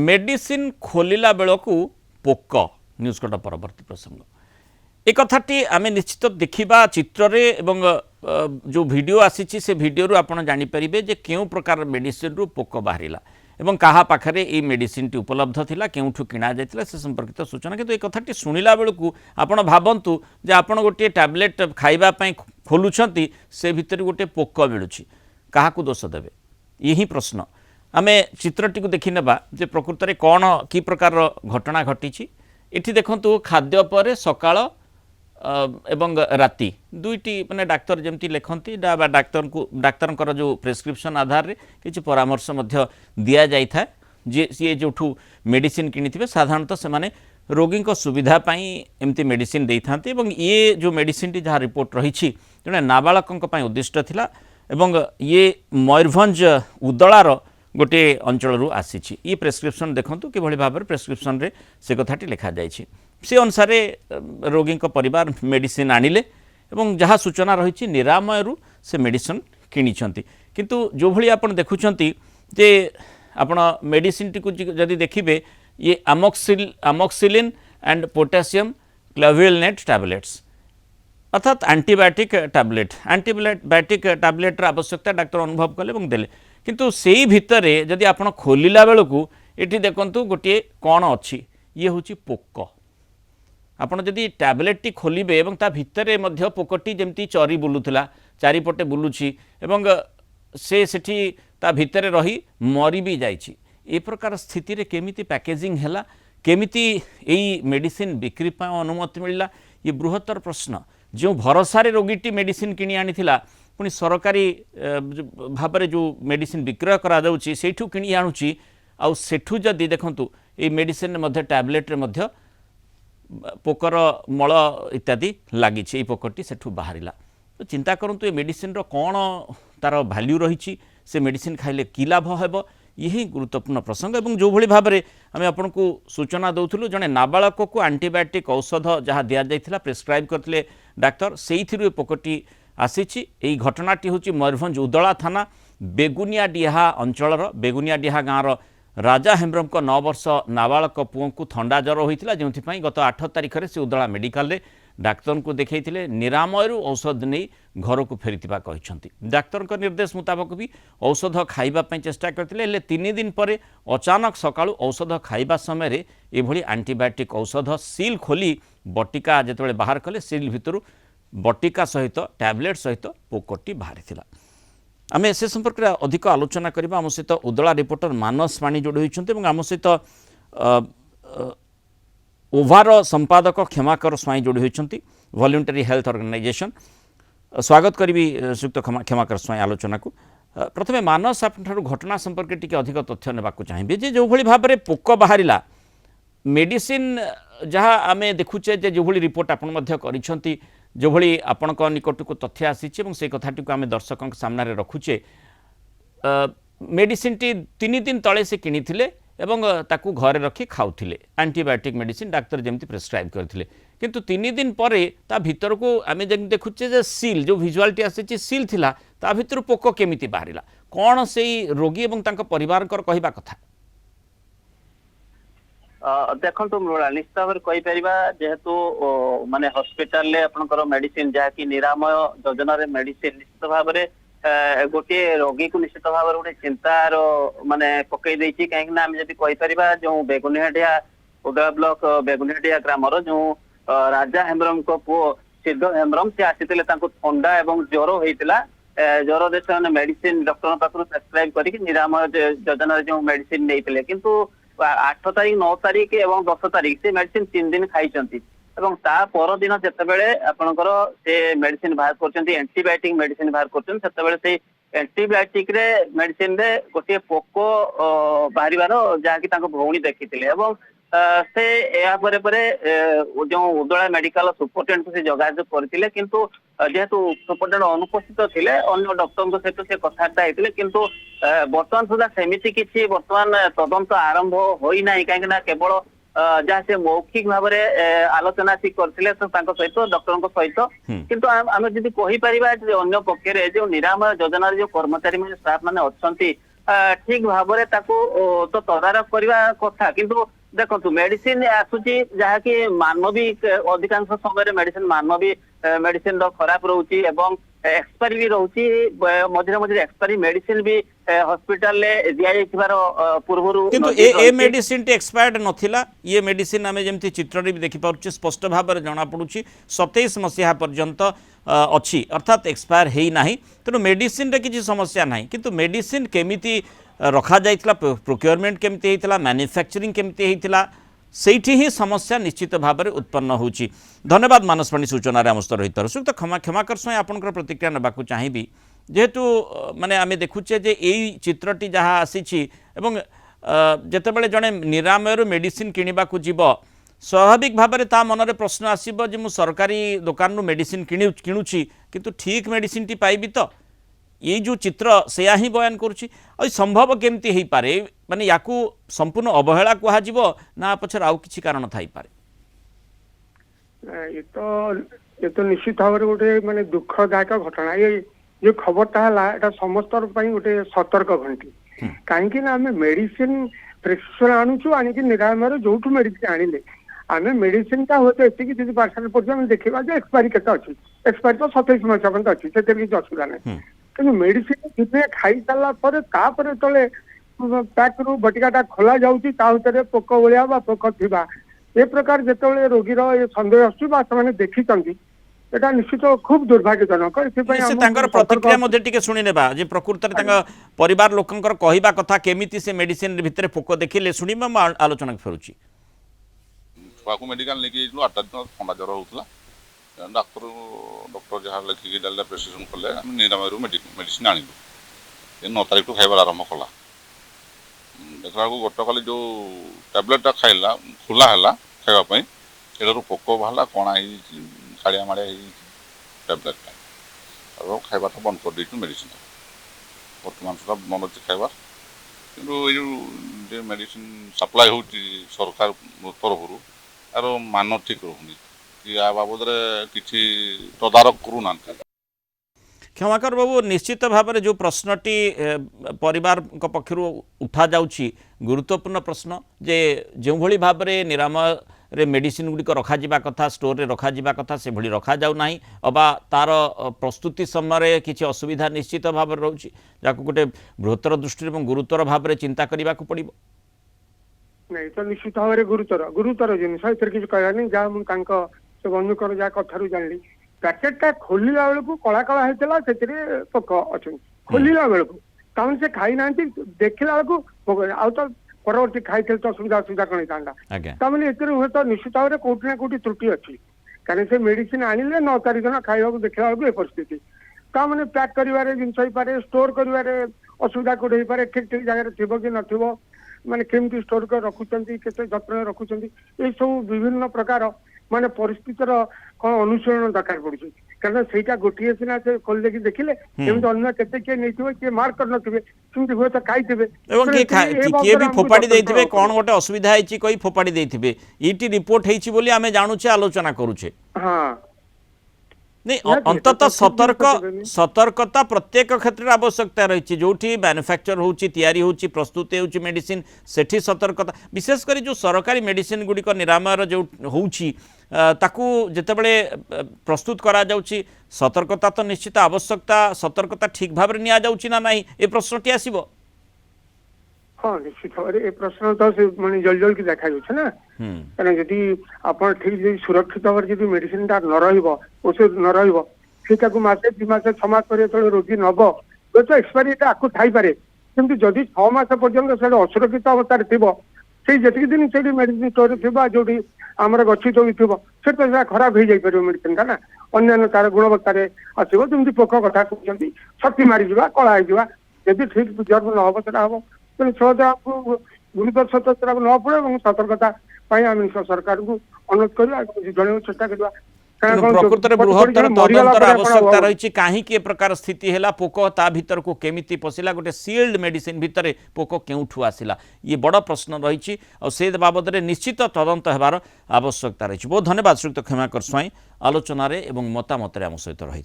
Medicine खोलिला बेलू पोक news cut परवर्ती प्रसंग एक कथाटी आम निश्चित देखा चित्र जो वीडियो आसी से वीडियो आपड़ जानीपर जे क्यों प्रकार मेडिसिन रु पोक बाहर एवं कहा पाखरे ये मेडिसिन टी उपलब्ध थिला केउठु किना जायतिला से संपर्कित सूचना किंतु एक कथाटी सुनिला बेलू आपण भावंतु जे आपण गोटे टैबलेट खाइबा पई खोलुछंती से भितर गोटे पोक मिलुछि काहाकू दोष देबे यही प्रश्न आमे चित्रटी को देखि नेबा जे प्रकृत रे कोन की प्रकार घटना घटिछि एठी देखंतु खाद्य पर सकाळ एवं राति दुईटी माने डाक्तर जमती लेखंती डाक्तर को डाक्तर जो प्रेस्क्रिप्शन आधार रे किछि परामर्श मध्य दिया जाय था जे ये जोठू मेडिसिन किनिथिबे साधारणतः से माने रोगी को सुविधा पाई एमती मेडिसिन देई थांती एवं ये जो मेडिसिन टी जहाँ रिपोर्ट रही जड़े नाबालक उद्दिष्ट थिला एवं ये मयूरभंज उदलार गोटे अंचल आसी ये प्रेस्क्रिप्शन देखंतु कि भाव में प्रेस्क्रिप्शन रे से कथाटी लिखा जाइछि से अनुसार रोगी परिवार मेडिसिन आनिले एवं जहाँ सूचना रही निरामय से मेडिसिन किनिछंती किंतु जो भली आपण देखुछंती जे आपण मेडिसिन टी को जदि देखिबे ये अमोक्सिलिन एंड पोटेशियम क्लोविलनेट टैबलेट्स अर्थात एंटीबायोटिक टैबलेट आवश्यकता डाक्तर अनुभव कले और देले किंतु सेई भितरे जदि आपण खोलिला बेलू एठी देखंतु गोटे कौन अच्छी ये हूँ पोक आपण जदि टैबलेट टी खोलिबे एवं ता भितरे मध्य पोकटी जमती चरी बुलुथला चारिपटे बुलुछि एवं से सेठी ता भितरे रही मरी भी जाइछि ए प्रकार स्थिति रे केमिति पैकेजिंग हैला केमिति एई मेडिसिन बिक्री पा अनुमति मिलला ये बृहत्तर प्रश्न जो भरोसा रे रोगीटी मेडिसिन किनी आनिथिला पुणी सरकारी भाव में जो मेडिसिन विक्रय करा जाउछि सेठू किनी आनुछि आ सेठू जदि देखंतु ए मेडिसिन मध्य टैबलेट रे मध्य पोकर मल इत्यादि लगी पोकटी सेठू बाहरिला तो चिंता करंतु ये मेडिसिन रो कौन तार वैल्यू रही से मेडिसिन खाइले की लाभ हेब यही गुरुत्वपूर्ण प्रसंग और जो भली भाव में आम आपन को सूचना दौलू जड़े नाबालक को एंटीबायोटिक औषध जहाँ दि जाइथिला प्रेस्क्राइब करते डाक्तर से पोकटी आसी घटनाटी हूँ मयूरभंज उदला थाना बेगुनियाडीहा अंचल बेगुनियाडीहा गाँव राजा हेम्ब्रम को 9 वर्ष नाबालक पुओं को थंडा ज्वर होता जो गत 8 तारिख से उदला मेडिकल रे डाक्तर को देखते निरामय औषध नहीं घर को फेरीथिबा कहिसंती डाक्तर निर्देश मुताबक भी औषध खाइबा चेष्टा करते 3 दिन पर अचानक सकाळु औषध खाइबा समय एभली एंटीबायोटिक औषध सील खोली बटिका जेतबेले बाहर कले सील भितरु बटिका सहित टैबलेट सहित पोकटी बाहरी आमे से संपर्क में अधिक आलोचना करबा आम सहित उदला रिपोर्टर मानस पाणी जोड़ी होइछन्ते एवं आम सहित ओभार संपादक क्षमाकर स्वाई जोड़ी होइछन्ती वॉलंटरी हेल्थ ऑर्गेनाइजेशन स्वागत करी श्रीयुक्त क्षमाकर स्वाई आलोचना को प्रथमे मानस आपठारु घटना संपर्क टिके अधिक तथ्य नेबाकू चाहिए जे जो भली भाव में पोक बाहरिला मेडिसिन जहाँ आमे देखुचे जे जो भली रिपोर्ट आपण मध्य करिसंती जो भली आपणक निकट को तथ्य आसी से कथाटी को आम दर्शकों सामने रखुचे मेडिसिन टी 3 दिन तले से किनिथिले एवं ताकू घरे रखी खाउथिले एंटीबायोटिक मेडिसिन डाक्तर जमती प्रेस्क्राइब करथिले किंतु 3 दिन पर ता भीतर को आम देखुचे जे सील जो विजुआलिटी आसी सील थिला ता भीतर पोक केमिति बाहरिला कौन से रोगी एवं तांको परिवार कहवा कथा देखो मृणाल निश्चित भाव कही पार जेहेतु माने हॉस्पिटल ले आपनकर मेडिसिन जहाँकि निरामय योजना मेडिसिन निश्चित भाव में गोटे रोगी को निश्चित भाव गोटे चिंतार माने पकई देछि कहीं ना आम जब कही पार जो बेगुनियाडिया उदय ब्लॉक बेगुनियाडिया ग्रामर जो राजा हेम्ब्रम को पुओ सिद्ध हेम्ब्रम से आसी थंडा एवं ज्वर होता ज्वर दे मेडिसिन डॉक्टर पाखु प्रेस्क्राइब करके निरामय योजना जो मेडिसिन नहीं किंतु 8 तारीख 9 तारीख एवं 10 तारीख से मेडिसिन 3 दिन खाई ता पर दिन जितेबाला आपणकर से मेडिसिन बाहर कर एंटीबायोटिक मेडिसिन बाहर कर एंटीबायोटिक मेडिसिन रे गोटे पोक बाहर जहाँकि भौणी देखी से जो उदला मेडिकल सुपरटेंडेंट को से जोगाजोग करते किंतु जेहेतु सुपरटेंडेंट अनुपस्थित थे अन्य डॉक्टर सहित से कथबार्ता होते किंतु बर्तमान सुधा सेमती किसी बर्तमान तदंत आरंभ होना कहीं केवल जहाँ से मौखिक भाव में आलोचना सी करते सहित डॉक्टर सहित किंतु आम जब कहीपर अन्य पक्षे जो निरामय योजन जो कर्मचारी स्टाफ मैंने अच्छा ଠିକ ଭାବରେ ତାକୁ ତ ତଦାରଖ କରିବା କଥା। କିନ୍ତୁ ଦେଖନ୍ତୁ ମେଡିସିନ ଆସୁଛି ଯାହାକି ମାନବୀ ଅଧିକାଂଶ ସମୟରେ ମେଡିସିନ ମାନବୀ ମେଡିସିନ ର ଖରାପ ରହୁଛି ଏବଂ ଏକ୍ସପାରି ବି ରହୁଛି। ମଝିରେ ମଝିରେ ଏକ୍ସପାରି ମେଡିସିନ ବି ହସ୍ପିଟାଲ ରେ ଦିଆଯାଇଥିବାର ପୂର୍ବରୁ କିନ୍ତୁ ନଜିର ए ରହିଛି। मेडिसिन टी एक्सपायर्ड नथिला ये मेडिसिन आम जमी चित्र भी देखिपुचे स्पष्ट भाव में जमापड़ी 27 मसीहा पर्यंत अच्छी अर्थात एक्सपायर है ना। तेणु मेडिसिन रे किसी समस्या ना किंतु मेडिसिन केमिति रखा जाइथिला प्रोक्योरमेंट केमिति हेतिला मैन्युफैक्चरिंग केमिति हेतिला सेठी ही समस्या निश्चित भाव में उत्पन्न होची। धन्यवाद मानसवाणी सूचना आम सहित रही सुक्त क्षमाकर स्वयं आपंकर प्रतिक्रिया नाकू चाहिए जेहेतु माने आम देखुचे जे यही चित्रटी जहाँ आसी जितेबाला जड़े निरामय मेडिसिन किणवा जीव स्वाभाविक भाव में ता मनरे प्रश्न आसब जे मु सरकारी दुकान मेडिसिन किणुची किंतु ठीक मेडिसिन टी पाइबी तो ये जो चित्र सेया ही बयान करुच्ची संभव केमती हो पारे माने याकू संपूर्ण अवहेला कहुब ना पछर आउ किछि कारण थाई पारे। ये तो निश्चित भाव में गोटे माने दुखदायक घटना। ये खबरटा है समस्त गोटे सतर्क घंटी कहीं आम मेडिसिन प्रेसक्रिप्शन आणुचु आनिक निरामय जो मेडिसिन आनिले आम मेडिसिन टा होते एति यदि पार्सल पड़े देखा एक्सपायरी के एक्सपायरी तो 27 मसीहा पर्यटन अच्छी से किसी असुविधा ना कि मेडिसिन दिने खाई सारापर तले पैक रू बटिकाटा खोल जाऊे पोक भाया पोक थी ए प्रकार जो रोगीर सन्देह आसने देखी एटा निश्चित खूब दुर्भाग्यजनक। प्रतिक्रिया मध्ये टिके सुनी नेबा जे प्रकृत रे परिवार लोकंकर कहिबा कथा केमिति से मेडिसिन भितर पोक देखिले सुनिबा म आलोचना फेरुची। छुआ मेडिकल लेके जाइलु 8 दिन ठंडा ज्वर होउतला डॉक्टर जहाँ लिखिकी देले प्रेस्क्रिप्शन कले हम निरामय मेडिसिन आनिलु ए 9 तारिख खाइबार आरंभ कला देखला को गतकाली जो टैबलेट खाइला खुला हला खाइबा पई एडरो पोक भाला कोना काड़िया माड़िया टैबलेट और खाइबा बंद कर देछु मेडिसिन बर्तमान सुधा मन अच्छे खाइबार कि मेडिसिन सप्लाई हो सरकार तरफ यार मान ठीक रोनी कि आ बाबद किसी तदारक करूना। क्षमाकर बाबू निश्चित भाव में जो प्रश्नटी परिवार पक्षर उठा जाउछि गुरुत्वपूर्ण प्रश्न जे जो भली भाव में निरामय रे मेडिसिन गुड़िक रखा कथा स्टोर रे रखा कथा से भली रखा जाउ नाही अबा तार प्रस्तुति समय किसी असुविधा निश्चित भाव में रोचे जाको गोटे बृहत्तर दृष्टि और गुरुतर भाव में चिंता करने को पड़ो नहीं तो निश्चित भाव में गुरुतर जिन किसी कहनी जहाँ मुझे बंधुकर जहाँ कथारू जानली पैकेटा खोलला बेलू कला कला होता से पोक अच्छा खोलला बेलू तमें से खाई ना देखला बेलू आउ तो परवर्ती खाई तो असुविधा कौन था हूँ तो निश्चित भाव में कौटि ना कौटि त्रुटि अच्छी कहीं से मेडिसिन आनिले 9 तारिख दिन खाइबा देखला बेलू परिस्थिति ताने पैक कर जिनस हो स्टोर कर असुविधा कौटे हो ठीक ठीक जगह थी कि न माने केमती स्टोर कर रखुचंती केते जत्न रखुचंती ये सब विभिन्न प्रकार माने परिस्थितिर कौन अनुसरण दरकार पड़ुଛି कारण सेटा गोटिए सिना से खोल देखि देखिले एमते अन्य केते के नैथिबे के मार्क कर नथिबे किंतु हुए तो खाइथिबे एवं के भी फोपाड़ी देथिबे कोन गोटे असुविधा हैछि कोई फोपाड़ी देथिबे ईटी रिपोर्ट हैछि बोली आमे जानुछे आलोचना करूछे। हां नहीं अंततः सतर्कता प्रत्येक क्षेत्र में आवश्यकता रही जो मैन्युफैक्चर होची तैयारी होची प्रस्तुति होची मेडिसिन सेठी सतर्कता विशेषकर जो सरकारी मेडिसिन गुड़िक निरामयर जो होची ताकू जितेबले प्रस्तुत करा जाउची सतर्कता तो निश्चित आवश्यकता सतर्कता ठीक भाव में निया जाउची ना नहीं ए प्रश्नटी आसीबो। हाँ निश्चित भाव में प्रश्न तो मैं जल जल की देखा ना कहना जदि आप ठीक सुरक्षित भाव में मेडिसिन टा न रषध न रहीटा मसे 2 मास 6 मास पर जो रोगी नब तो एक्सपायरी आपको थी कि जदि 6 मास पर्यटन से असुरक्षित अवस्था थी जी दिन से मेडिसिन स्टोर थी जो आमर गच्छित भी थी से खराब हो जापर मेडिसिन टा ना अन्य तार गुणवत्ता आसो जमी पोक कथा कहते छती मारी कला जदि ठीक जन्म न हम से हम तेणु सहज आपको गुरुतर सतर्कता न पड़े और सतर्कता सरकार को अनुरोध करवा जन चेष्टा करवा प्रकृत में बृहत्तर तदंतर आवश्यकता रही कहीं प्रकार स्थिति है पोक ता भीतर को केमिति पशिला गोटे सील्ड मेडिसिन भितर पोक केउठू आसिला ये बड़ प्रश्न रही और से बाबद में निश्चित तदंत होबार आवश्यकता रही। बहुत धन्यवाद श्रीयुक्त क्षमाकर स्वाई आलोचन और मतामत आम सहित रही।